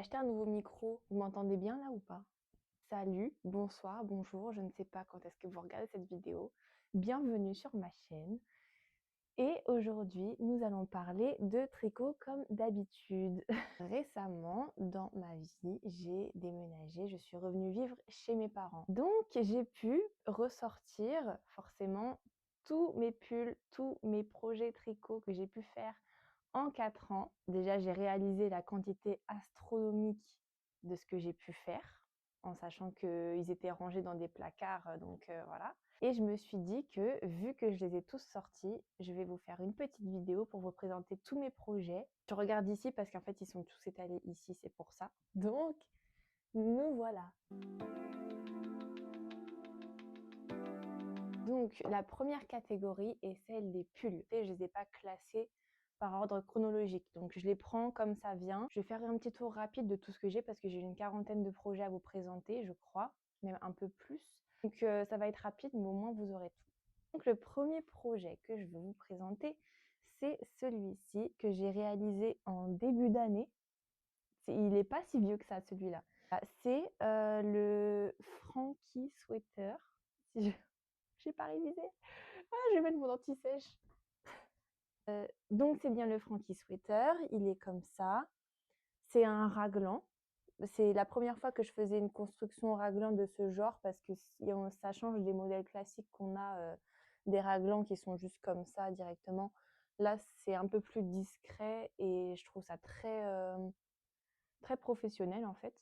acheté un nouveau micro. Vous m'entendez bien là ou pas? Salut, bonsoir, bonjour, je ne sais pas quand est-ce que vous regardez cette vidéo. Bienvenue sur ma chaîne. Et aujourd'hui, nous allons parler de tricot comme d'habitude. Récemment, dans ma vie, j'ai déménagé, je suis revenue vivre chez mes parents. Donc, j'ai pu ressortir forcément tous mes pulls, tous mes projets tricot que j'ai pu faire en 4 ans. Déjà, j'ai réalisé la quantité astronomique de ce que j'ai pu faire, en sachant qu'ils étaient rangés dans des placards, donc voilà. Et je me suis dit que, vu que je les ai tous sortis, je vais vous faire une petite vidéo pour vous présenter tous mes projets. Je regarde ici parce qu'en fait, ils sont tous étalés ici, c'est pour ça. Donc, nous voilà. Donc, la première catégorie est celle des pulls. Je ne les ai pas classés par ordre chronologique. Donc, je les prends comme ça vient. Je vais faire un petit tour rapide de tout ce que j'ai parce que j'ai une quarantaine de projets à vous présenter, je crois, même un peu plus. Donc, ça va être rapide, mais au moins, vous aurez tout. Donc, le premier projet que je veux vous présenter, c'est celui-ci que j'ai réalisé en début d'année. Il n'est pas si vieux que ça, celui-là. C'est le Frankie Sweater. Si j'ai pas révisé. Ah, je vais mettre mon anti-sèche. Donc, c'est bien le Frankie Sweater. Il est comme ça. C'est un raglan. C'est la première fois que je faisais une construction raglan de ce genre parce que ça change des modèles classiques qu'on a, des raglans qui sont juste comme ça directement. Là, c'est un peu plus discret et je trouve ça très professionnel en fait,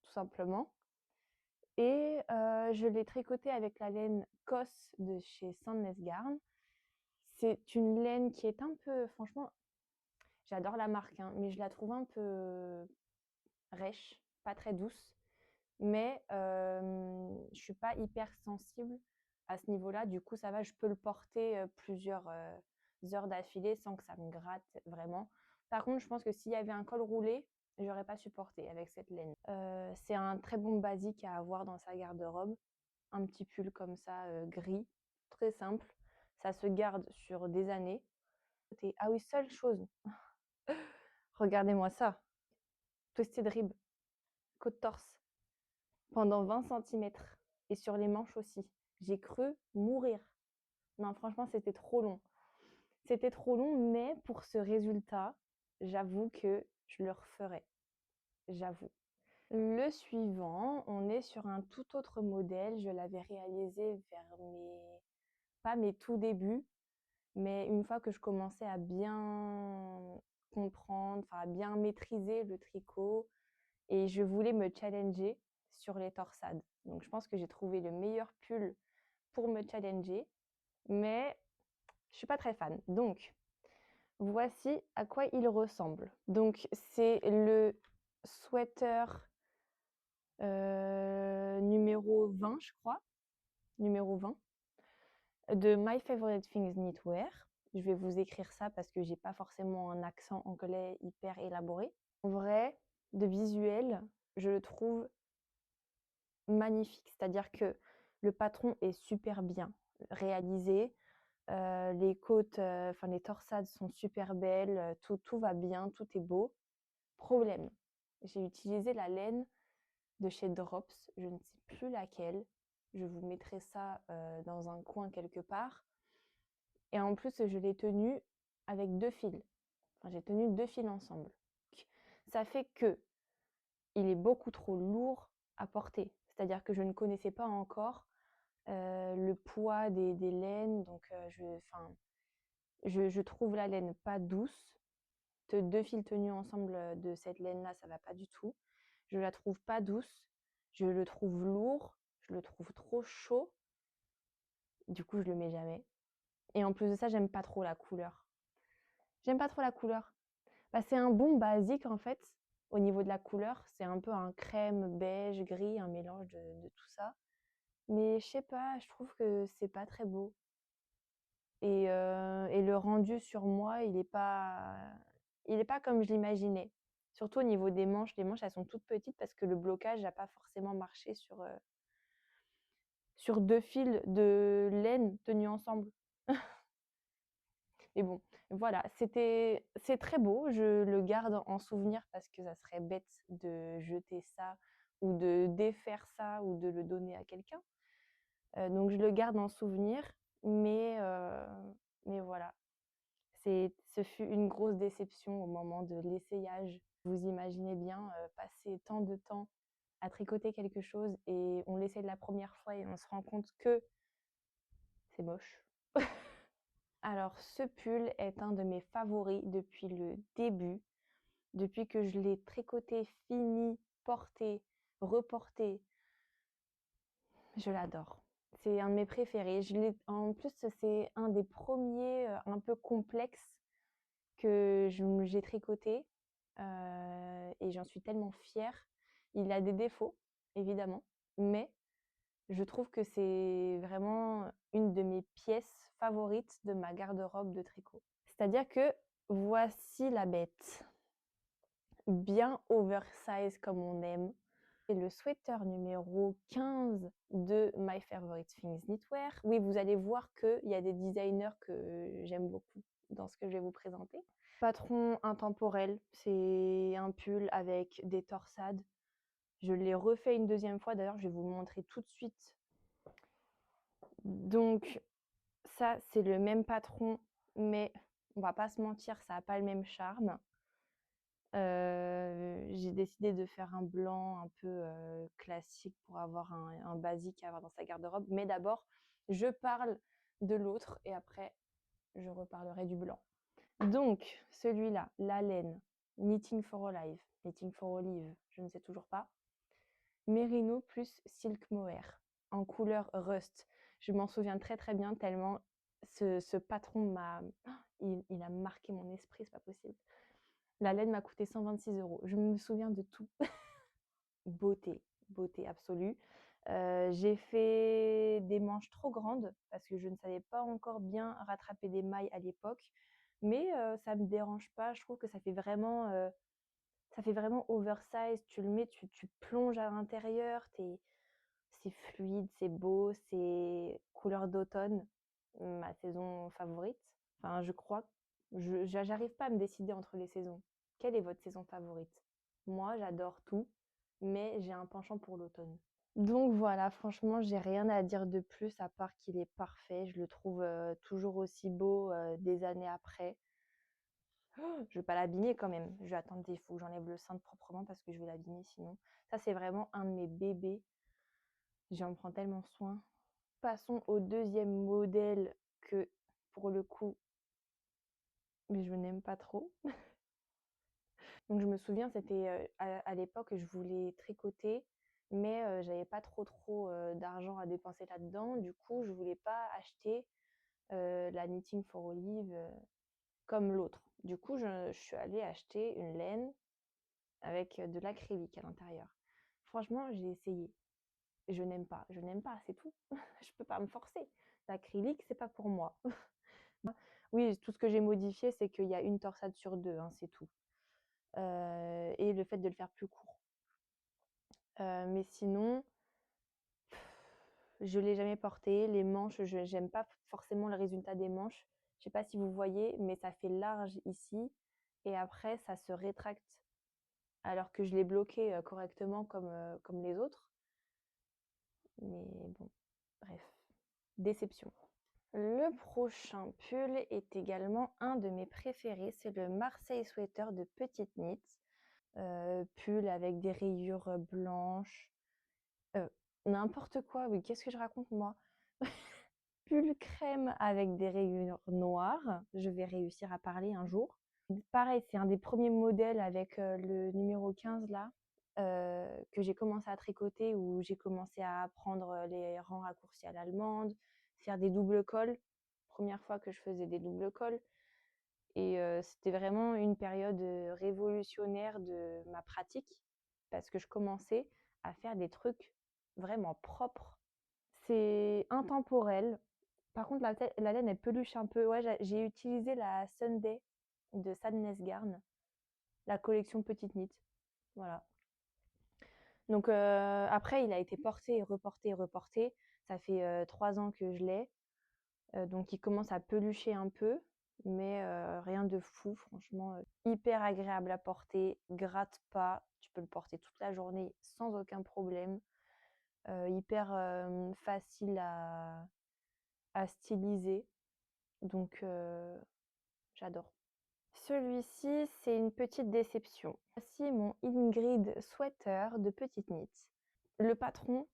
tout simplement. Et je l'ai tricoté avec la laine COS de chez Sandnes Garn. C'est une laine qui est un peu, franchement, j'adore la marque, hein, mais je la trouve un peu rêche, pas très douce. Mais je suis pas hyper sensible à ce niveau-là. Du coup, ça va, je peux le porter plusieurs heures d'affilée sans que ça me gratte vraiment. Par contre, je pense que s'il y avait un col roulé, j'aurais pas supporté avec cette laine. C'est un très bon basique à avoir dans sa garde-robe. Un petit pull comme ça, gris, très simple. Ça se garde sur des années. Ah oui, seule chose, regardez-moi ça. Twisted rib, côte torse, pendant 20 centimètres. Et sur les manches aussi. J'ai cru mourir. Non, franchement, c'était trop long. C'était trop long, mais pour ce résultat, j'avoue que je le referais. J'avoue. Le suivant, on est sur un tout autre modèle. Je l'avais réalisé vers pas mes tout débuts, mais une fois que je commençais à bien comprendre, enfin à bien maîtriser le tricot, et je voulais me challenger sur les torsades. Donc je pense que j'ai trouvé le meilleur pull pour me challenger, mais je suis pas très fan. Donc voici à quoi il ressemble. Donc c'est le sweater numéro 20, je crois, numéro 20 de My Favorite Things Knitwear. Je vais vous écrire ça parce que j'ai pas forcément un accent anglais hyper élaboré. En vrai, de visuel, je le trouve magnifique. C'est-à-dire que le patron est super bien réalisé. Les côtes, enfin les torsades sont super belles. Tout va bien, tout est beau. Problème, j'ai utilisé la laine de chez Drops, je ne sais plus laquelle. Je vous mettrai ça dans un coin quelque part. Et en plus, je l'ai tenu avec 2 fils. Enfin, j'ai tenu 2 fils ensemble. Ça fait que il est beaucoup trop lourd à porter. C'est-à-dire que je ne connaissais pas encore le poids des laines. Donc, je trouve la laine pas douce. 2 fils tenus ensemble de cette laine-là, ça va pas du tout. Je la trouve pas douce. Je le trouve lourd. Je le trouve trop chaud. Du coup, je le mets jamais. Et en plus de ça, j'aime pas trop la couleur. J'aime pas trop la couleur. Bah, c'est un bon basique en fait. Au niveau de la couleur, c'est un peu un crème, beige, gris, un mélange de tout ça. Mais je sais pas, je trouve que c'est pas très beau. Et le rendu sur moi, il est pas comme je l'imaginais. Surtout au niveau des manches. Les manches, elles sont toutes petites parce que le blocage n'a pas forcément marché sur 2 fils de laine tenus ensemble. Et bon, voilà, c'est très beau. Je le garde en souvenir parce que ça serait bête de jeter ça ou de défaire ça ou de le donner à quelqu'un. Donc je le garde en souvenir, mais voilà. Ce fut une grosse déception au moment de l'essayage. Vous imaginez bien, passer tant de temps à tricoter quelque chose et on l'essaie la première fois et on se rend compte que c'est moche. Alors ce pull est un de mes favoris depuis le début. Depuis que je l'ai tricoté, fini, porté, reporté, je l'adore. C'est un de mes préférés. En plus, c'est un des premiers un peu complexes que j'ai tricoté et j'en suis tellement fière. Il a des défauts, évidemment, mais je trouve que c'est vraiment une de mes pièces favorites de ma garde-robe de tricot. C'est-à-dire que voici la bête, bien oversize comme on aime. C'est le sweater numéro 15 de My Favorite Things Knitwear. Oui, vous allez voir qu'il y a des designers que j'aime beaucoup dans ce que je vais vous présenter. Patron intemporel, c'est un pull avec des torsades. Je l'ai refait une deuxième fois, d'ailleurs je vais vous le montrer tout de suite. Donc ça, c'est le même patron, mais on va pas se mentir, ça n'a pas le même charme. J'ai décidé de faire un blanc un peu classique pour avoir un basique à avoir dans sa garde-robe. Mais d'abord, je parle de l'autre et après, je reparlerai du blanc. Donc, celui-là, la laine, Knitting for Olive, Knitting for Olive, je ne sais toujours pas. Merino plus Silk Mohair en couleur rust. Je m'en souviens très très bien tellement ce patron il a marqué mon esprit, c'est pas possible. La laine m'a coûté 126 €. Je me souviens de tout. Beauté, beauté absolue. J'ai fait des manches trop grandes parce que je ne savais pas encore bien rattraper des mailles à l'époque, mais ça me dérange pas. Je trouve que ça fait vraiment oversize. Tu le mets, tu plonges à l'intérieur, c'est fluide, c'est beau, c'est couleur d'automne, ma saison favorite. Enfin, je crois. J'arrive pas à me décider entre les saisons. Quelle est votre saison favorite? Moi, j'adore tout, mais j'ai un penchant pour l'automne. Donc voilà, franchement, j'ai rien à dire de plus à part qu'il est parfait. Je le trouve toujours aussi beau des années après. Je vais pas l'abîmer quand même. Je vais attendre, il faut que j'enlève le cintre proprement parce que je vais l'abîmer sinon. Ça, c'est vraiment un de mes bébés. J'en prends tellement soin. Passons au deuxième modèle que, pour le coup, mais je n'aime pas trop. Donc je me souviens, c'était à l'époque, je voulais tricoter, mais j'avais pas trop d'argent à dépenser là-dedans. Du coup, je voulais pas acheter la Knitting for Olive comme l'autre. Du coup, je suis allée acheter une laine avec de l'acrylique à l'intérieur. Franchement, j'ai essayé. Je n'aime pas, c'est tout. Je peux pas me forcer. L'acrylique, c'est pas pour moi. Oui, tout ce que j'ai modifié, c'est qu'il y a une torsade sur deux, hein, c'est tout. Et le fait de le faire plus court. Mais sinon, je l'ai jamais porté. Les manches, je j'aime pas forcément le résultat des manches. Je sais pas si vous voyez, mais ça fait large ici et après ça se rétracte. Alors que je l'ai bloqué correctement comme les autres. Mais bon, bref, déception. Le prochain pull est également un de mes préférés, c'est le Marseille Sweater de Petite Knit. Pull avec des rayures blanches, n'importe quoi, oui, qu'est-ce que je raconte moi? Pull crème avec des rayures noires, je vais réussir à parler un jour. Pareil, c'est un des premiers modèles avec le numéro 15 là, que j'ai commencé à tricoter, où j'ai commencé à apprendre les rangs raccourcis à l'allemande, faire des doubles cols. Première fois que je faisais des doubles cols. Et c'était vraiment une période révolutionnaire de ma pratique parce que je commençais à faire des trucs vraiment propres. C'est intemporel. Par contre, la laine, elle peluche un peu. Ouais, j'ai utilisé la Sunday de Sadness Garn, la collection Petite Knit. Voilà. Donc après, il a été porté et reporté et reporté. Ça fait 3 ans que je l'ai. Donc il commence à pelucher un peu. mais rien de fou franchement, hyper agréable à porter, gratte pas, tu peux le porter toute la journée sans aucun problème, hyper, facile à styliser donc j'adore. Celui-ci, c'est une petite déception. Voici mon Ingrid sweater de Petite Knit. Le patron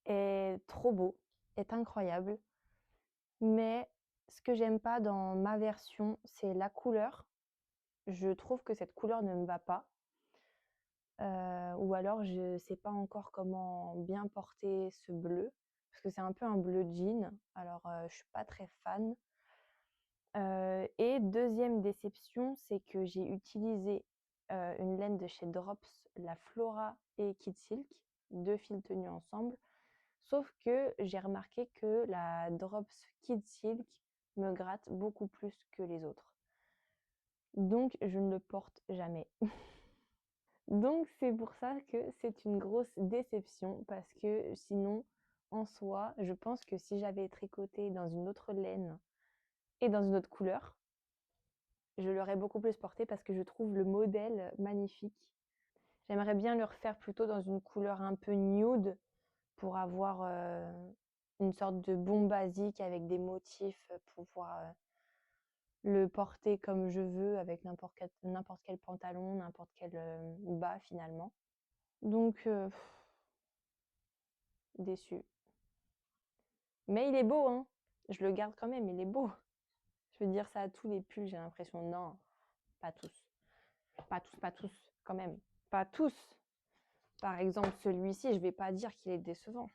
est trop beau, est incroyable, mais ce que j'aime pas dans ma version, c'est la couleur. Je trouve que cette couleur ne me va pas. Ou alors je sais pas encore comment bien porter ce bleu, parce que c'est un peu un bleu jean, alors je suis pas très fan. Et deuxième déception, c'est que j'ai utilisé, une laine de chez Drops, la Flora et Kid Silk, 2 fils tenus ensemble. Sauf que j'ai remarqué que la Drops Kid Silk me gratte beaucoup plus que les autres. Donc je ne le porte jamais. Donc c'est pour ça que c'est une grosse déception parce que sinon, en soi, je pense que si j'avais tricoté dans une autre laine et dans une autre couleur, je l'aurais beaucoup plus porté parce que je trouve le modèle magnifique. J'aimerais bien le refaire plutôt dans une couleur un peu nude pour avoir une sorte de bon basique avec des motifs pour pouvoir le porter comme je veux avec n'importe quel pantalon, n'importe quel bas finalement. Donc déçue. Mais il est beau, hein. Je le garde quand même, il est beau. Je veux dire ça à tous les pulls, j'ai l'impression. Non, pas tous. Pas tous, pas tous, quand même. Pas tous. Par exemple, celui-ci, je vais pas dire qu'il est décevant.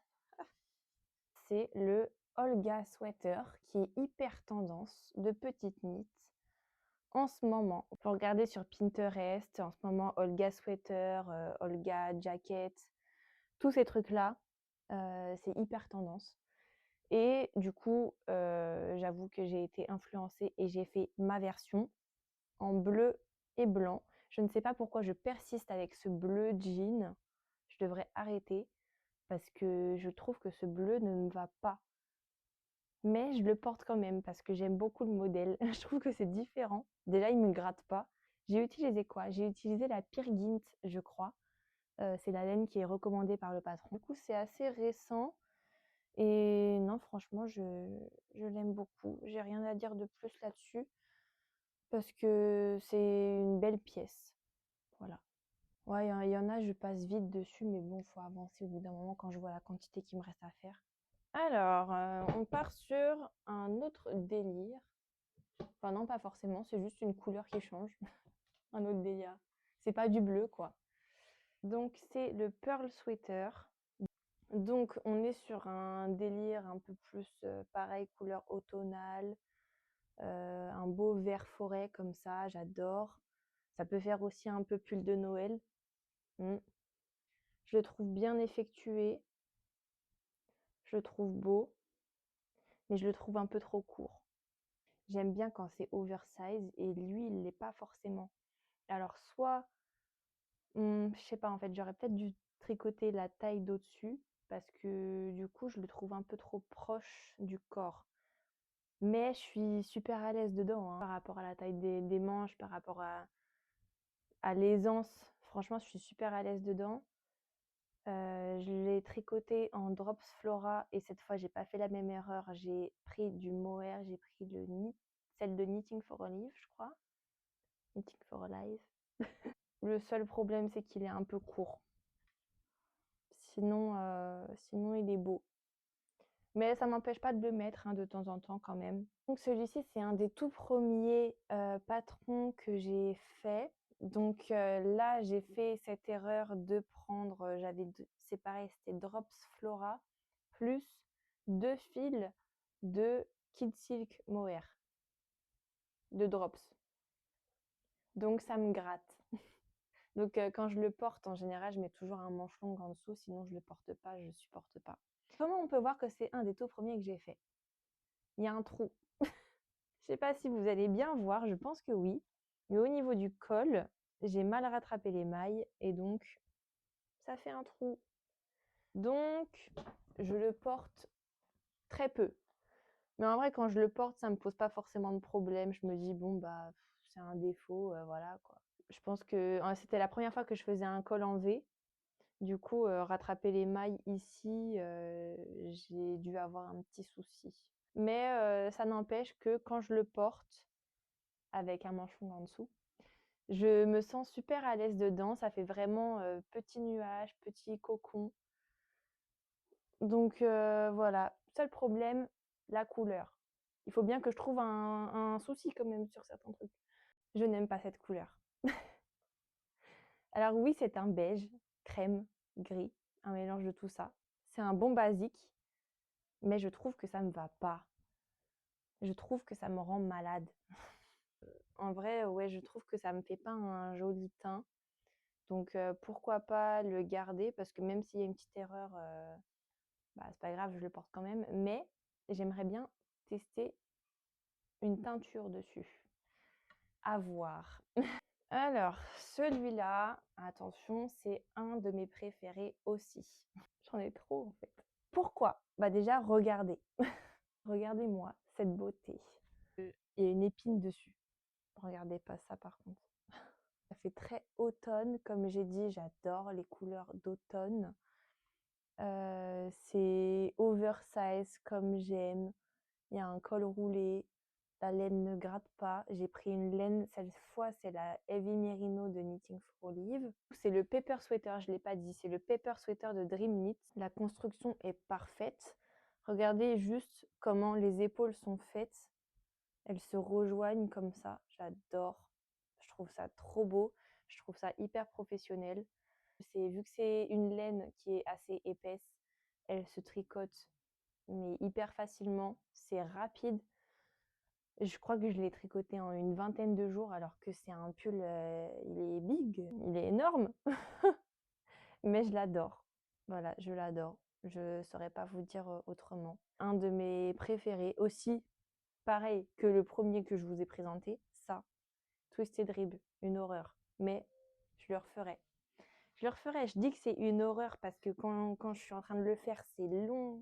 C'est le Olga Sweater qui est hyper tendance de Petite Knit en ce moment. On peut regarder sur Pinterest en ce moment Olga Sweater, Olga Jacket, tous ces trucs-là, c'est hyper tendance. Et du coup, j'avoue que j'ai été influencée et j'ai fait ma version en bleu et blanc. Je ne sais pas pourquoi je persiste avec ce bleu jean. Je devrais arrêter parce que je trouve que ce bleu ne me va pas. Mais je le porte quand même parce que j'aime beaucoup le modèle. Je trouve que c'est différent. Déjà, il ne me gratte pas. J'ai utilisé quoi? J'ai utilisé la Peer Gynt, je crois. C'est la laine qui est recommandée par le patron. Du coup, c'est assez récent. Et non, franchement, je l'aime beaucoup. J'ai rien à dire de plus là-dessus parce que c'est une belle pièce. Voilà. Ouais, il y en a, je passe vite dessus, mais bon, faut avancer au bout d'un moment quand je vois la quantité qu'il me reste à faire. Alors, on part sur un autre délire. Enfin non, pas forcément, c'est juste une couleur qui change. Un autre délire. C'est pas du bleu, quoi. Donc, c'est le Pearl Sweater. Donc, on est sur un délire un peu plus pareil, couleur automnale, un beau vert forêt comme ça, j'adore. Ça peut faire aussi un peu pull de Noël. Mm. Je le trouve bien effectué, je le trouve beau, mais je le trouve un peu trop court. J'aime bien quand c'est oversize et lui, il l'est pas forcément. Alors, soit, je sais pas, en fait, j'aurais peut-être dû tricoter la taille d'au-dessus parce que du coup, je le trouve un peu trop proche du corps. Mais je suis super à l'aise dedans, hein, par rapport à la taille des manches, par rapport à l'aisance. Franchement, je suis super à l'aise dedans. Je l'ai tricoté en Drops Flora et cette fois, j'ai pas fait la même erreur. J'ai pris du mohair, j'ai pris celle de Knitting for Olive, je crois. Knitting for Olive. Le seul problème, c'est qu'il est un peu court. Sinon, il est beau. Mais ça m'empêche pas de le mettre hein, de temps en temps quand même. Donc celui-ci, c'est un des tout premiers patrons que j'ai fait. Donc là, j'ai fait cette erreur de prendre, c'est pareil, c'était Drops Flora plus 2 fils de Kid Silk Mohair, de Drops. Donc ça me gratte. Donc quand je le porte, en général, je mets toujours un manche long en dessous, sinon je le porte pas, je supporte pas. Comment on peut voir que c'est un des tout premiers que j'ai fait? Il y a un trou. Je sais pas si vous allez bien voir, je pense que oui. Mais au niveau du col, j'ai mal rattrapé les mailles et donc ça fait un trou. Donc je le porte très peu. Mais en vrai, quand je le porte, ça me pose pas forcément de problème. Je me dis: «Bon, bah, c'est un défaut, voilà, quoi». Je pense que, c'était la première fois que je faisais un col en V. Du coup, rattraper les mailles ici, j'ai dû avoir un petit souci. Mais ça n'empêche que quand je le porte avec un manchon en dessous, je me sens super à l'aise dedans. Ça fait vraiment, petit nuage, petit cocon. Donc voilà. Seul problème, la couleur. Il faut bien que je trouve un souci quand même sur certains trucs. Je n'aime pas cette couleur. Alors oui, c'est un beige, crème, gris, un mélange de tout ça. C'est un bon basique, mais je trouve que ça me va pas. Je trouve que ça me rend malade. En vrai, ouais, je trouve que ça me fait pas un joli teint. Donc pourquoi pas le garder parce que même s'il y a une petite erreur, bah, c'est pas grave, je le porte quand même. Mais j'aimerais bien tester une teinture dessus. À voir. Alors, celui-là, attention, c'est un de mes préférés aussi. J'en ai trop en fait. Pourquoi? Bah déjà, regardez. Regardez-moi cette beauté. Il y a une épine dessus. Regardez pas ça par contre. Ça fait très automne, comme j'ai dit, j'adore les couleurs d'automne. C'est oversize comme j'aime. Il y a un col roulé, la laine ne gratte pas. J'ai pris une laine, cette fois c'est la Heavy Merino de Knitting for Olive. C'est le Pepper Sweater, je ne l'ai pas dit, c'est le Pepper Sweater de Dream Knit. La construction est parfaite. Regardez juste comment les épaules sont faites. Elles se rejoignent comme ça, j'adore. Je trouve ça trop beau, je trouve ça hyper professionnel. Vu que c'est une laine qui est assez épaisse, elle se tricote mais hyper facilement, c'est rapide. Je crois que je l'ai tricoté en une vingtaine de jours alors que c'est un pull, il est big, il est énorme, mais je l'adore. Voilà, je l'adore. Je saurais pas vous dire autrement. Un de mes préférés aussi, pareil que le premier que je vous ai présenté, ça, Twisted Rib, une horreur. Mais je le referai. Je le referai. Je dis que c'est une horreur parce que quand je suis en train de le faire, c'est long,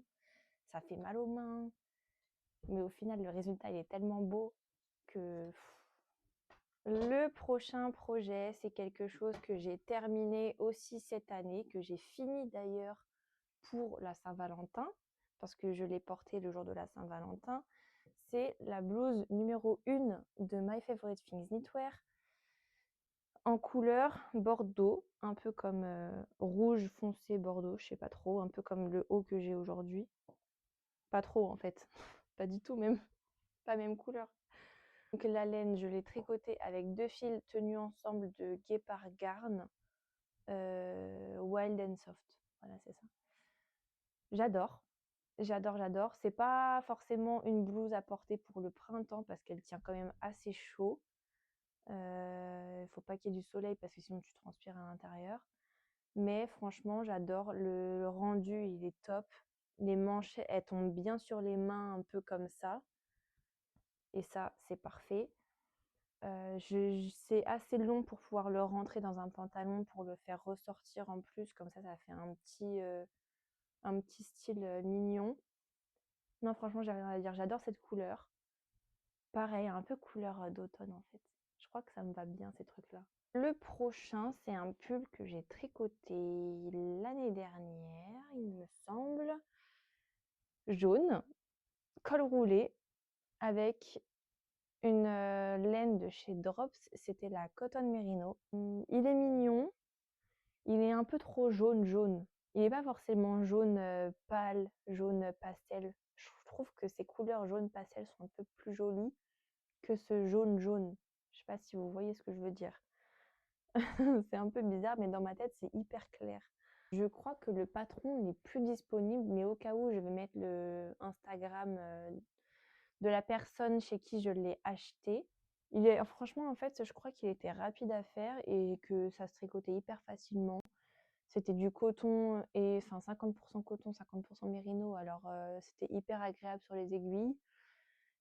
ça fait mal aux mains. Mais au final, le résultat, il est tellement beau que... Le prochain projet, c'est quelque chose que j'ai terminé aussi cette année, que j'ai fini d'ailleurs pour la Saint-Valentin, parce que je l'ai porté le jour de la Saint-Valentin. C'est la blouse numéro 1 de My Favorite Things Knitwear, en couleur bordeaux, un peu comme rouge foncé bordeaux, je sais pas trop, un peu comme le haut que j'ai aujourd'hui. Pas trop en fait, pas du tout même, pas même couleur. Donc la laine, je l'ai tricotée avec 2 fils tenus ensemble de Guépard Garn, Wild and Soft. Voilà, c'est ça. J'adore, j'adore, j'adore. C'est pas forcément une blouse à porter pour le printemps parce qu'elle tient quand même assez chaud. Faut pas qu'il y ait du soleil parce que sinon tu transpires à l'intérieur. Mais franchement, j'adore. Le rendu, il est top. Les manches, elles tombent bien sur les mains, un peu comme ça. Et ça, c'est parfait. C'est assez long pour pouvoir le rentrer dans un pantalon pour le faire ressortir en plus. Comme ça fait un petit style mignon. Non, franchement, j'ai rien à dire. J'adore cette couleur. Pareil, un peu couleur d'automne en fait. Je crois que ça me va bien ces trucs-là. Le prochain, c'est un pull que j'ai tricoté l'année dernière, il me semble. Jaune, col roulé, avec une laine de chez Drops, c'était la Cotton Merino. Il est mignon, il est un peu trop jaune jaune. Il n'est pas forcément jaune pâle, jaune pastel. Je trouve que ces couleurs jaune pastel sont un peu plus jolies que ce jaune jaune. Je sais pas si vous voyez ce que je veux dire. C'est un peu bizarre, mais dans ma tête, c'est hyper clair. Je crois que le patron n'est plus disponible, mais au cas où, je vais mettre le Instagram de la personne chez qui je l'ai acheté. Franchement, en fait, je crois qu'il était rapide à faire et que ça se tricotait hyper facilement. C'était du coton et enfin 50% coton, 50% mérino, alors c'était hyper agréable sur les aiguilles.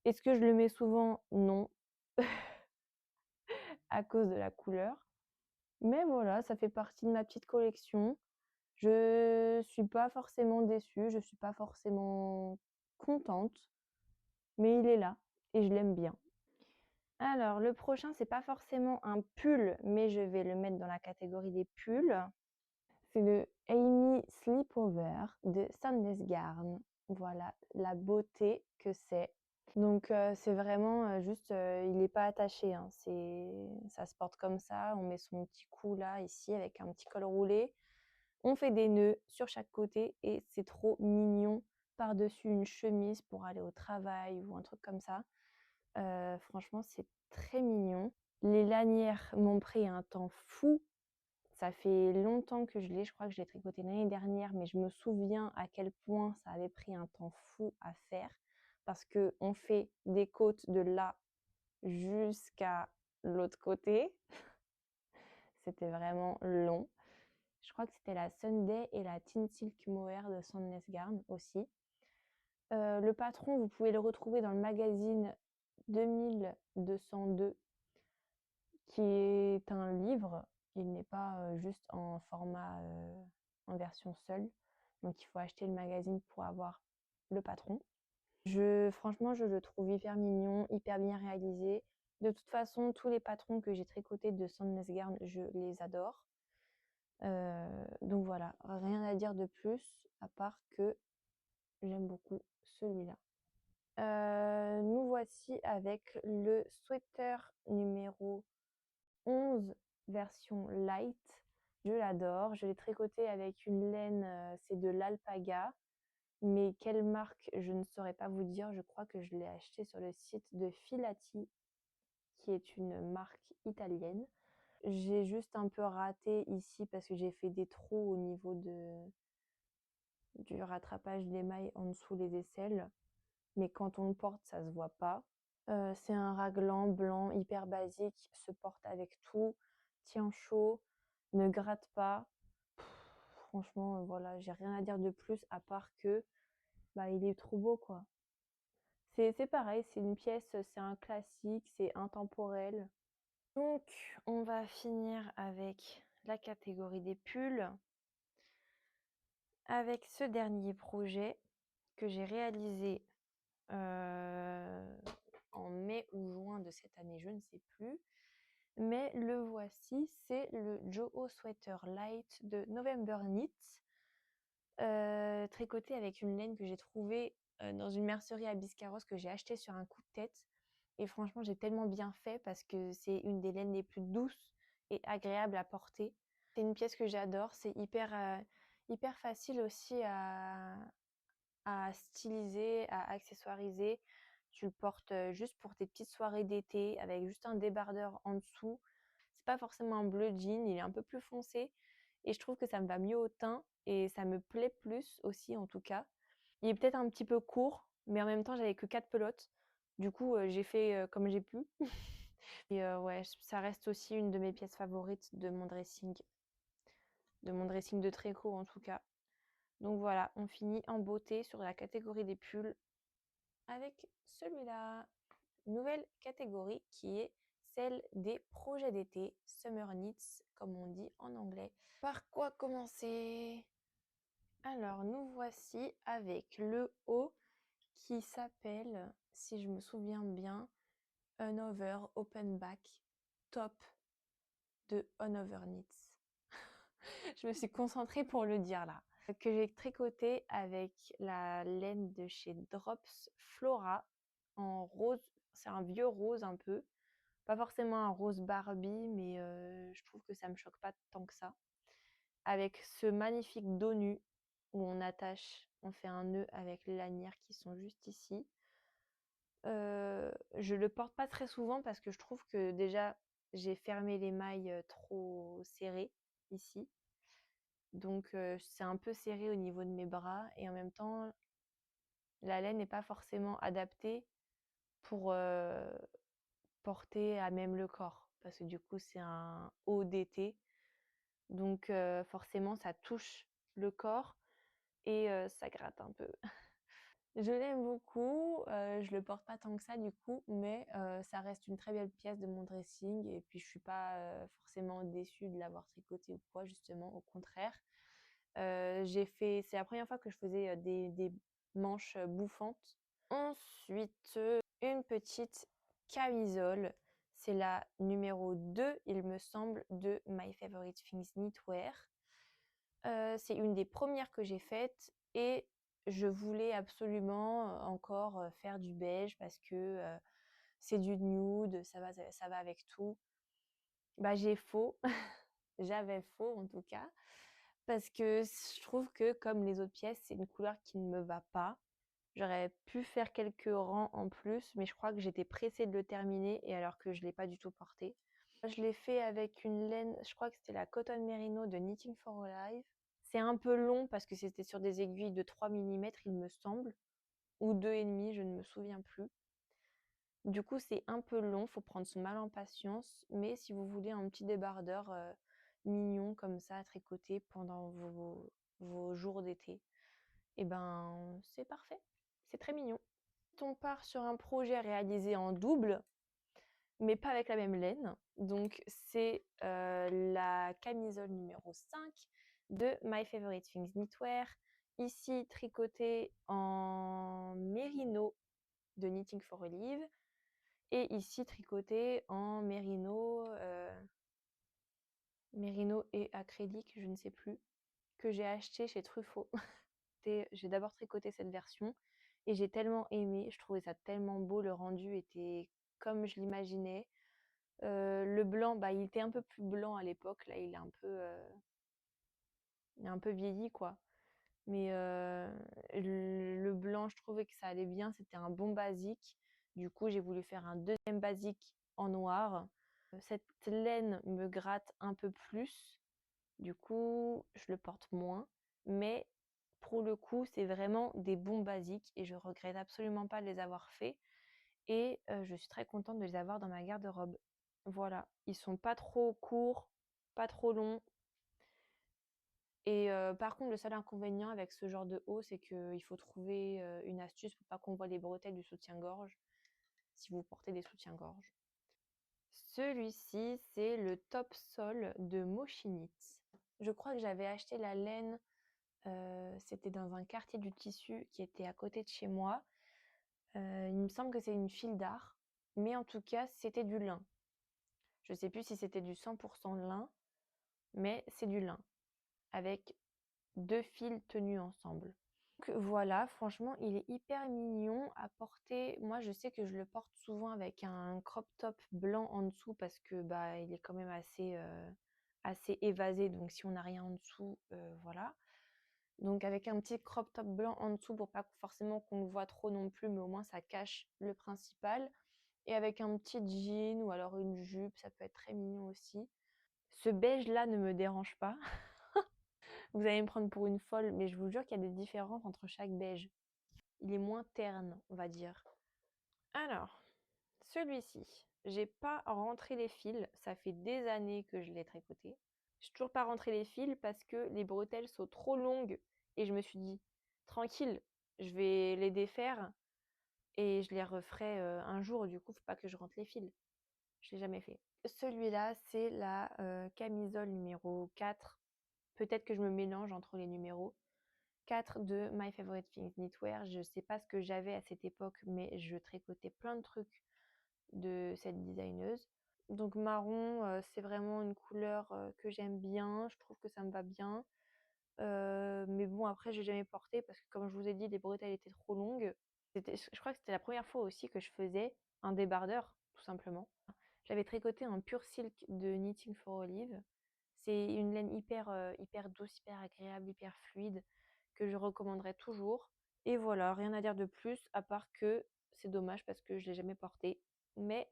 Est-ce que je le mets souvent? Non, à cause de la couleur. Mais voilà, ça fait partie de ma petite collection. Je suis pas forcément déçue, je suis pas forcément contente, mais il est là et je l'aime bien. Alors le prochain, c'est pas forcément un pull, mais je vais le mettre dans la catégorie des pulls. C'est le Amy Sleepover de Sandnesgarn. Voilà la beauté que c'est. Donc c'est vraiment juste, il n'est pas attaché, hein, ça se porte comme ça. On met son petit cou là, ici, avec un petit col roulé. On fait des nœuds sur chaque côté et c'est trop mignon par-dessus une chemise pour aller au travail ou un truc comme ça. Franchement, c'est très mignon. Les lanières m'ont pris un temps fou. Ça fait longtemps que je l'ai, je crois que je l'ai tricoté l'année dernière, mais je me souviens à quel point ça avait pris un temps fou à faire parce qu'on fait des côtes de là jusqu'à l'autre côté. C'était vraiment long. Je crois que c'était la Sunday et la Teen Silk Mohair de Sandnesgarn aussi. Le patron, vous pouvez le retrouver dans le magazine 2202, qui est un livre. Il n'est pas juste en format, en version seule. Donc il faut acheter le magazine pour avoir le patron. Franchement, je le trouve hyper mignon, hyper bien réalisé. De toute façon, tous les patrons que j'ai tricotés de Sandnesgarn, je les adore. Donc voilà, rien à dire de plus, à part que j'aime beaucoup celui-là. Nous voici avec le sweater numéro 11 version light. Je l'adore. Je l'ai tricoté avec une laine, c'est de l'alpaga. Mais quelle marque, je ne saurais pas vous dire. Je crois que je l'ai acheté sur le site de Filati, qui est une marque italienne. J'ai juste un peu raté ici parce que j'ai fait des trous au niveau du rattrapage des mailles en dessous les aisselles. Mais quand on le porte, ça se voit pas. C'est un raglan blanc hyper basique, se porte avec tout, tient chaud, ne gratte pas. Franchement, voilà, j'ai rien à dire de plus à part que bah, il est trop beau quoi. C'est pareil, c'est une pièce, c'est un classique, c'est intemporel. Donc, on va finir avec la catégorie des pulls, avec ce dernier projet que j'ai réalisé en mai ou juin de cette année, je ne sais plus. Mais le voici, c'est le Joho Sweater Light de November Knit, tricoté avec une laine que j'ai trouvée dans une mercerie à Biscarrosse, que j'ai acheté sur un coup de tête. Et franchement, j'ai tellement bien fait parce que c'est une des laines les plus douces et agréables à porter. C'est une pièce que j'adore, c'est hyper facile aussi à styliser, à accessoiriser. Tu le portes juste pour tes petites soirées d'été avec juste un débardeur en dessous. C'est pas forcément un bleu jean, il est un peu plus foncé et je trouve que ça me va mieux au teint et ça me plaît plus aussi en tout cas. Il est peut-être un petit peu court, mais en même temps j'avais que 4 pelotes. Du coup, j'ai fait comme j'ai pu. Et ouais, ça reste aussi une de mes pièces favorites de mon dressing de tricot en tout cas. Donc voilà, on finit en beauté sur la catégorie des pulls avec celui-là. Nouvelle catégorie qui est celle des projets d'été, Summer Knits, comme on dit en anglais. Par quoi commencer? Alors, nous voici avec le haut qui s'appelle, si je me souviens bien, Hanover Open Back Top de Hanover Knits. Je me suis concentrée pour le dire là. Que j'ai tricoté avec la laine de chez Drops Flora en rose. C'est un vieux rose un peu. Pas forcément un rose Barbie, mais je trouve que ça me choque pas tant que ça. Avec ce magnifique dos nu où on fait un nœud avec les lanières qui sont juste ici. Je le porte pas très souvent parce que je trouve que déjà j'ai fermé les mailles trop serrées ici. Donc c'est un peu serré au niveau de mes bras et en même temps la laine n'est pas forcément adaptée pour porter à même le corps parce que du coup c'est un haut d'été. Donc forcément ça touche le corps et ça gratte un peu. Je l'aime beaucoup, je le porte pas tant que ça du coup, mais ça reste une très belle pièce de mon dressing et puis je suis pas forcément déçue de l'avoir tricoté ou quoi, justement, au contraire. C'est la première fois que je faisais des manches bouffantes. Ensuite, une petite camisole. C'est la numéro 2, il me semble, de My Favorite Things Knitwear. C'est une des premières que j'ai faites et je voulais absolument encore faire du beige parce que c'est du nude, ça va avec tout. Bah, j'ai faux, j'avais faux en tout cas, parce que je trouve que comme les autres pièces, c'est une couleur qui ne me va pas. J'aurais pu faire quelques rangs en plus, mais je crois que j'étais pressée de le terminer et alors que je l'ai pas du tout porté. Je l'ai fait avec une laine, je crois que c'était la Cotton Merino de Knitting for Alive. C'est un peu long parce que c'était sur des aiguilles de 3 millimètres, il me semble, ou 2,5, je ne me souviens plus. Du coup, c'est un peu long, faut prendre son mal en patience, mais si vous voulez un petit débardeur mignon comme ça à tricoter pendant vos jours d'été, et ben c'est parfait, c'est très mignon. On part sur un projet réalisé en double, mais pas avec la même laine. Donc c'est la camisole numéro 5 de My Favorite Things Knitwear, ici tricotée en mérino de Knitting for Olive et ici tricotée en mérino et acrylique, je ne sais plus, que j'ai acheté chez Truffaut. J'ai d'abord tricoté cette version et j'ai tellement aimé, je trouvais ça tellement beau, le rendu était comme je l'imaginais. Le blanc, bah, il était un peu plus blanc à l'époque, là il est un peu vieilli quoi. Mais le blanc, je trouvais que ça allait bien, c'était un bon basique. Du coup, j'ai voulu faire un deuxième basique en noir. Cette laine me gratte un peu plus, du coup, je le porte moins. Mais pour le coup, c'est vraiment des bons basiques et je regrette absolument pas de les avoir faits. Et je suis très contente de les avoir dans ma garde-robe. Voilà, ils sont pas trop courts, pas trop longs. Et par contre, le seul inconvénient avec ce genre de haut, c'est qu'il faut trouver une astuce pour pas qu'on voit les bretelles du soutien-gorge si vous portez des soutiens-gorge. Celui-ci, c'est le top sol de Mochinit. Je crois que j'avais acheté la laine, c'était dans un quartier du tissu qui était à côté de chez moi. Il me semble que c'est une file d'art, mais en tout cas, c'était du lin. Je sais plus si c'était du 100% lin, mais c'est du lin avec 2 fils tenus ensemble. Donc voilà, franchement, il est hyper mignon à porter. Moi, je sais que je le porte souvent avec un crop top blanc en dessous parce que bah il est quand même assez évasé. Donc si on n'a rien en dessous, voilà. Donc avec un petit crop top blanc en dessous pour pas forcément qu'on le voit trop non plus, mais au moins ça cache le principal. Et avec un petit jean ou alors une jupe, ça peut être très mignon aussi. Ce beige là ne me dérange pas. Vous allez me prendre pour une folle, mais je vous jure qu'il y a des différences entre chaque beige. Il est moins terne, on va dire. Alors, celui-ci, j'ai pas rentré les fils. Ça fait des années que je l'ai tricoté. J'ai toujours pas rentré les fils parce que les bretelles sont trop longues et je me suis dit, tranquille, je vais les défaire et je les referai un jour. Du coup, faut pas que je rentre les fils. Je l'ai jamais fait. Celui-là, c'est la camisole numéro 4. Peut-être que je me mélange entre les numéros. 4 de My Favorite Things Knitwear. Je sais pas ce que j'avais à cette époque, mais je tricotais plein de trucs de cette designeuse. Donc marron, c'est vraiment une couleur que j'aime bien. Je trouve que ça me va bien. Mais bon, après, j'ai jamais porté parce que, comme je vous ai dit, les bretelles étaient trop longues. Je crois que c'était la première fois aussi que je faisais un débardeur, tout simplement. J'avais tricoté un pur silk de Knitting for Olive. C'est une laine hyper douce, hyper agréable, hyper fluide que je recommanderais toujours. Et voilà, rien à dire de plus à part que c'est dommage parce que je l'ai jamais porté, mais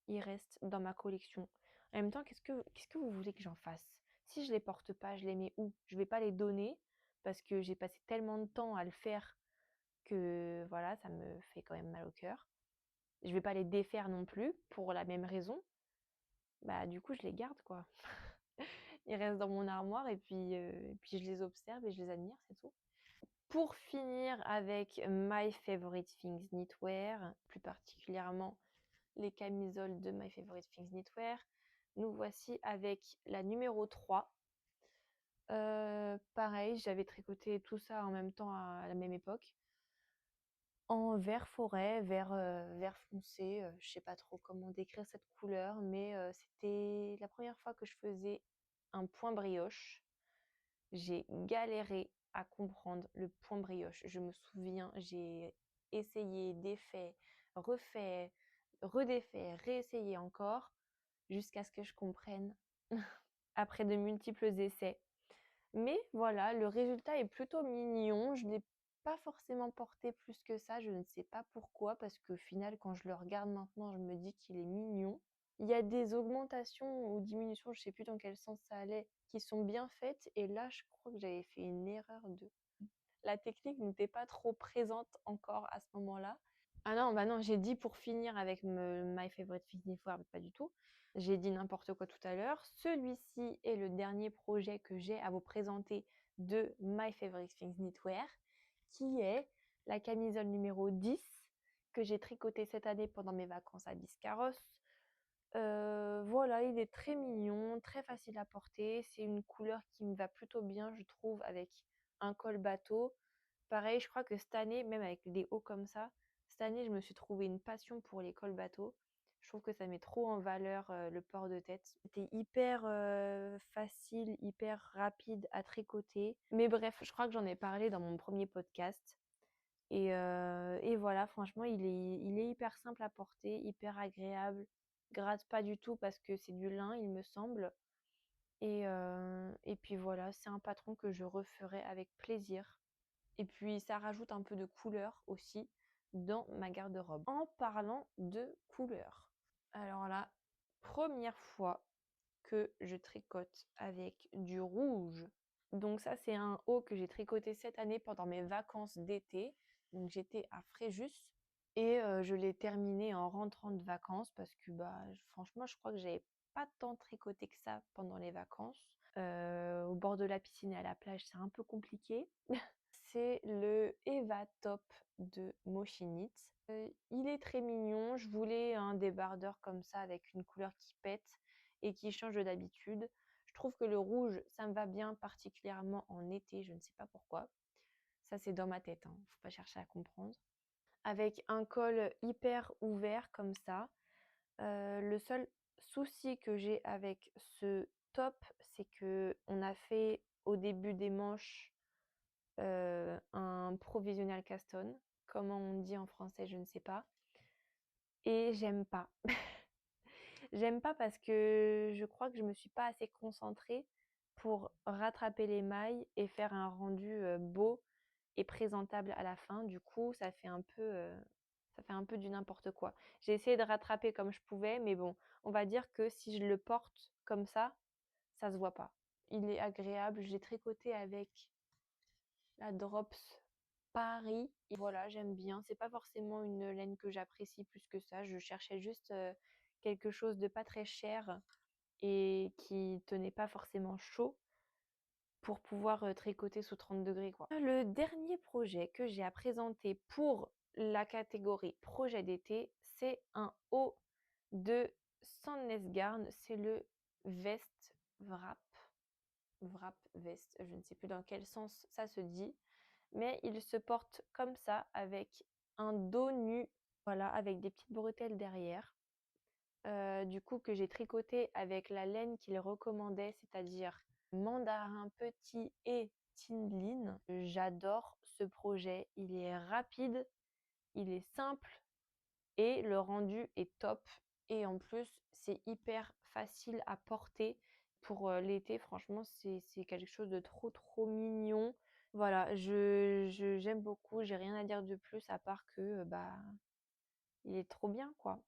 il reste dans ma collection. En même temps, qu'est-ce que vous voulez que j'en fasse? Si je les porte pas, je les mets où? Je vais pas les donner parce que j'ai passé tellement de temps à le faire que voilà, ça me fait quand même mal au cœur. Je vais pas les défaire non plus pour la même raison. Bah du coup, je les garde quoi. Ils restent dans mon armoire et puis je les observe et je les admire, c'est tout. Pour finir avec My Favorite Things Knitwear, plus particulièrement les camisoles de My Favorite Things Knitwear, nous voici avec la numéro 3. Pareil, j'avais tricoté tout ça en même temps à la même époque. en vert forêt, vert foncé, je sais pas trop comment décrire cette couleur, mais c'était la première fois que je faisais un point brioche. J'ai galéré à comprendre le point brioche. Je me souviens, j'ai essayé, défait, refait, redéfait, réessayé encore jusqu'à ce que je comprenne après de multiples essais. Mais voilà, le résultat est plutôt mignon. Je ne l'ai pas forcément porté plus que ça, je ne sais pas pourquoi, parce qu'au final, quand je le regarde maintenant, je me dis qu'il est mignon. Il y a des augmentations ou diminutions, je ne sais plus dans quel sens ça allait, qui sont bien faites. Et là, je crois que j'avais fait une erreur de... La technique n'était pas trop présente encore à ce moment-là. Ah non, bah non, j'ai dit pour finir avec My Favorite Things Knitwear, mais pas du tout. J'ai dit n'importe quoi tout à l'heure. Celui-ci est le dernier projet que j'ai à vous présenter de My Favorite Things Knitwear, qui est la camisole numéro 10 que j'ai tricotée cette année pendant mes vacances à Biscarrosse. Voilà, il est très mignon, très facile à porter. C'est une couleur qui me va plutôt bien, je trouve, avec un col bateau. Pareil, je crois que cette année, même avec des hauts comme ça, cette année, je me suis trouvé une passion pour les cols bateaux. Je trouve que ça met trop en valeur le port de tête. C'était hyper facile, hyper rapide à tricoter. Mais bref, je crois que j'en ai parlé dans mon premier podcast. Et voilà, franchement, il est hyper simple à porter, hyper agréable. Gratte pas du tout parce que c'est du lin, il me semble. Et puis voilà, c'est un patron que je referai avec plaisir. Et puis ça rajoute un peu de couleur aussi dans ma garde-robe. En parlant de couleur, alors là, première fois que je tricote avec du rouge. Donc ça, c'est un haut que j'ai tricoté cette année pendant mes vacances d'été. Donc j'étais à Fréjus et je l'ai terminé en rentrant de vacances parce que bah franchement, je crois que j'avais pas tant tricoté que ça pendant les vacances. Au bord de la piscine et à la plage, c'est un peu compliqué. C'est le Eva Top de Mochinit. Il est très mignon. Je voulais un débardeur comme ça avec une couleur qui pète et qui change de d'habitude. Je trouve que le rouge, ça me va bien, particulièrement en été. Je ne sais pas pourquoi. Ça, c'est dans ma tête, hein. Faut pas chercher à comprendre. Avec un col hyper ouvert comme ça. Le seul souci que j'ai avec ce top, c'est que on a fait au début des manches un provisional cast on. Comment on dit en français, je ne sais pas. Et j'aime pas. J'aime pas parce que je crois que je me suis pas assez concentrée pour rattraper les mailles et faire un rendu beau et présentable à la fin. Du coup, ça fait un peu du n'importe quoi. J'ai essayé de rattraper comme je pouvais, mais bon, on va dire que si je le porte comme ça se voit pas. Il est agréable. Je l'ai tricoté avec la Drops Paris. Et voilà, j'aime bien. C'est pas forcément une laine que j'apprécie plus que ça. Je cherchais juste quelque chose de pas très cher et qui tenait pas forcément chaud pour pouvoir tricoter sous 30 degrés, quoi. Le dernier projet que j'ai à présenter pour la catégorie projet d'été, c'est un haut de Sandnesgarn. C'est le Vest Wrap. Wrap Vest, je ne sais plus dans quel sens ça se dit. Mais il se porte comme ça avec un dos nu, voilà, avec des petites bretelles derrière. Du coup que j'ai tricoté avec la laine qu'il recommandait, c'est-à-dire mandarin petit et Tinlin. J'adore ce projet, il est rapide, il est simple et le rendu est top. Et en plus, c'est hyper facile à porter pour l'été. Franchement, c'est quelque chose de trop mignon. Voilà, j'aime beaucoup, j'ai rien à dire de plus à part que bah il est trop bien quoi.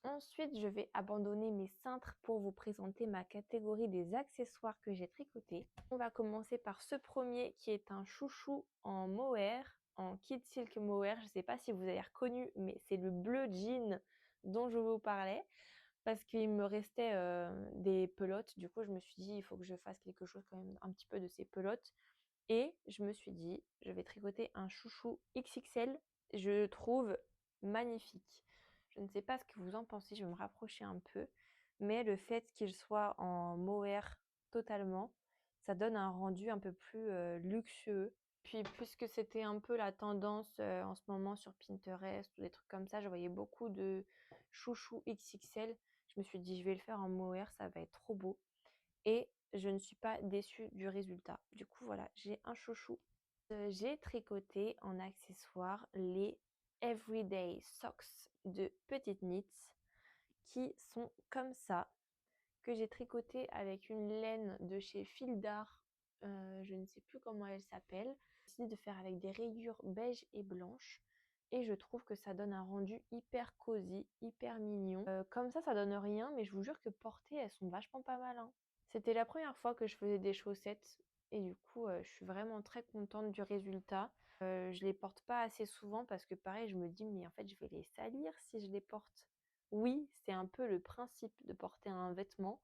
Ensuite, je vais abandonner mes cintres pour vous présenter ma catégorie des accessoires que j'ai tricotés. On va commencer par ce premier qui est un chouchou en mohair, en kid silk mohair. Je ne sais pas si vous avez reconnu, mais c'est le bleu jean dont je vous parlais parce qu'il me restait des pelotes. Du coup, je me suis dit, il faut que je fasse quelque chose quand même un petit peu de ces pelotes. Et je me suis dit, je vais tricoter un chouchou XXL. Je le trouve magnifique. Je ne sais pas ce que vous en pensez, je vais me rapprocher un peu. Mais le fait qu'il soit en mohair totalement, ça donne un rendu un peu plus luxueux. Puis puisque c'était un peu la tendance, en ce moment sur Pinterest ou des trucs comme ça, je voyais beaucoup de chouchous XXL. Je me suis dit: «Je vais le faire en mohair, ça va être trop beau» et je ne suis pas déçue du résultat. Du coup, voilà, j'ai un chouchou. J'ai tricoté en accessoire les Everyday Socks de Petite Knit qui sont comme ça, que j'ai tricoté avec une laine de chez Fil d'Art, je ne sais plus comment elle s'appelle. J'ai décidé de faire avec des rayures beige et blanches et je trouve que ça donne un rendu hyper cosy, hyper mignon. Comme ça donne rien, mais je vous jure que portées, elles sont vachement pas mal, hein. C'était la première fois que je faisais des chaussettes et du coup, je suis vraiment très contente du résultat. Je les porte pas assez souvent parce que pareil, je me dis: «Mais en fait, je vais les salir si je les porte». Oui, c'est un peu le principe de porter un vêtement,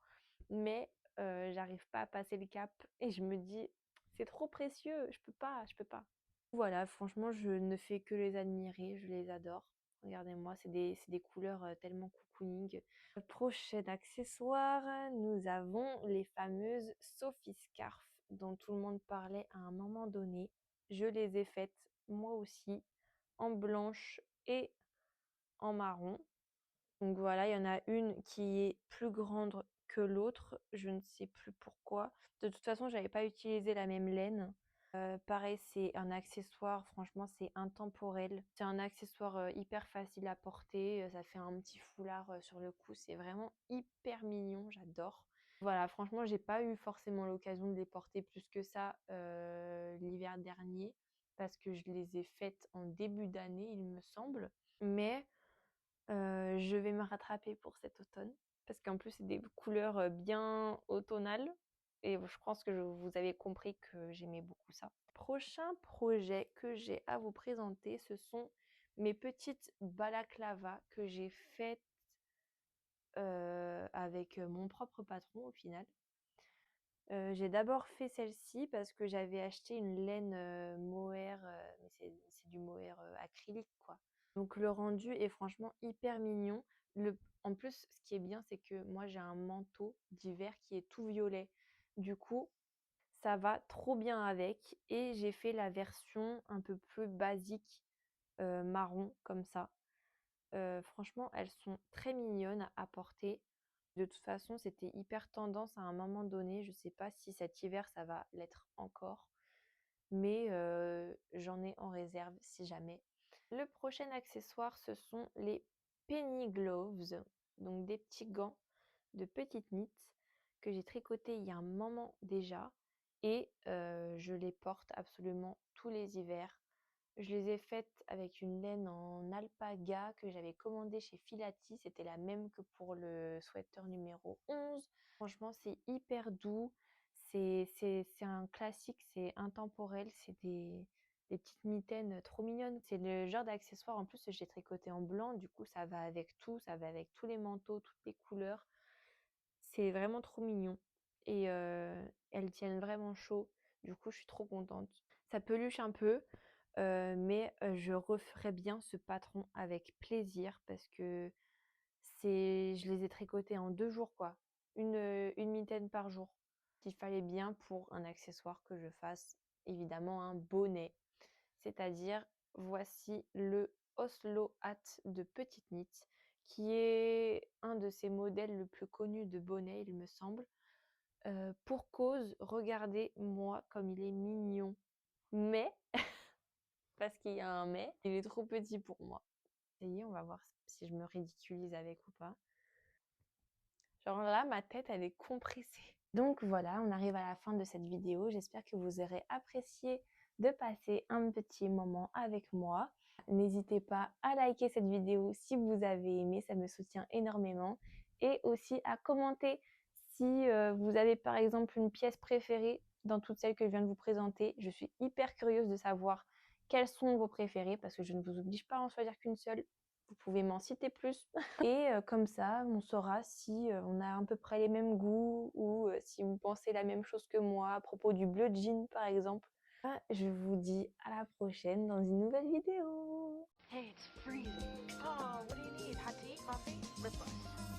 mais j'arrive pas à passer le cap et je me dis: «C'est trop précieux, je peux pas, je peux pas». Voilà, franchement, je ne fais que les admirer, je les adore. Regardez-moi, c'est des couleurs, tellement cocooning. Prochain accessoire, nous avons les fameuses Sophie Scarf dont tout le monde parlait à un moment donné. Je les ai faites moi aussi en blanche et en marron. Donc voilà, il y en a une qui est plus grande que l'autre, je ne sais plus pourquoi. De toute façon, j'avais pas utilisé la même laine. Pareil, c'est un accessoire, franchement, c'est intemporel. C'est un accessoire, hyper facile à porter, ça fait un petit foulard, sur le cou, c'est vraiment hyper mignon, j'adore. Voilà, franchement, j'ai pas eu forcément l'occasion de les porter plus que ça, l'hiver dernier, parce que je les ai faites en début d'année, il me semble. Mais je vais me rattraper pour cet automne parce qu'en plus, c'est des couleurs, bien automnales et je pense que vous avez compris que j'aimais beaucoup ça. Prochain projet que j'ai à vous présenter, ce sont mes petites balaclavas que j'ai faites, avec, mon propre patron au final. J'ai d'abord fait celle-ci parce que j'avais acheté une laine, mohair, mais c'est du mohair, acrylique quoi. Donc le rendu est franchement hyper mignon. En plus, ce qui est bien, c'est que moi j'ai un manteau d'hiver qui est tout violet. Du coup, ça va trop bien avec et j'ai fait la version un peu plus basique, marron comme ça. Franchement, elles sont très mignonnes à porter. De toute façon, c'était hyper tendance à un moment donné. Je sais pas si cet hiver ça va l'être encore, mais j'en ai en réserve si jamais. Le prochain accessoire, ce sont les Penny Gloves, donc des petits gants de Petite Knit que j'ai tricotés il y a un moment déjà et je les porte absolument tous les hivers. Je les ai faites avec une laine en alpaga que j'avais commandée chez Filati. C'était la même que pour le sweater numéro 11. Franchement, c'est hyper doux. C'est un classique, c'est intemporel. C'est des petites mitaines trop mignonnes. C'est le genre d'accessoire. En plus, j'ai tricoté en blanc. Du coup, ça va avec tout. Ça va avec tous les manteaux, toutes les couleurs. C'est vraiment trop mignon. Et elles tiennent vraiment chaud. Du coup, je suis trop contente. Ça peluche un peu. Mais je referai bien ce patron avec plaisir parce que je les ai tricotés en 2 jours quoi. Une mitaine par jour. Il fallait bien pour un accessoire que je fasse évidemment un bonnet. C'est-à-dire, voici le Oslo Hat de Petite Knit qui est un de ces modèles le plus connus de bonnet, il me semble. Pour cause, regardez-moi comme il est mignon. Mais parce qu'il y a un mais, il est trop petit pour moi. On va voir si je me ridiculise avec ou pas. Genre là, ma tête, elle est compressée. Donc voilà, on arrive à la fin de cette vidéo. J'espère que vous aurez apprécié de passer un petit moment avec moi. N'hésitez pas à liker cette vidéo si vous avez aimé, ça me soutient énormément. Et aussi à commenter si vous avez par exemple une pièce préférée dans toutes celles que je viens de vous présenter. Je suis hyper curieuse de savoir quelles sont vos préférées parce que je ne vous oblige pas à en choisir qu'une seule. Vous pouvez m'en citer plus. Et comme ça, on saura si on a à peu près les mêmes goûts ou si vous pensez la même chose que moi à propos du bleu jean par exemple. Je vous dis à la prochaine dans une nouvelle vidéo. Hey, it's freezing. Oh, what do you need? Hot tea, coffee, lip gloss?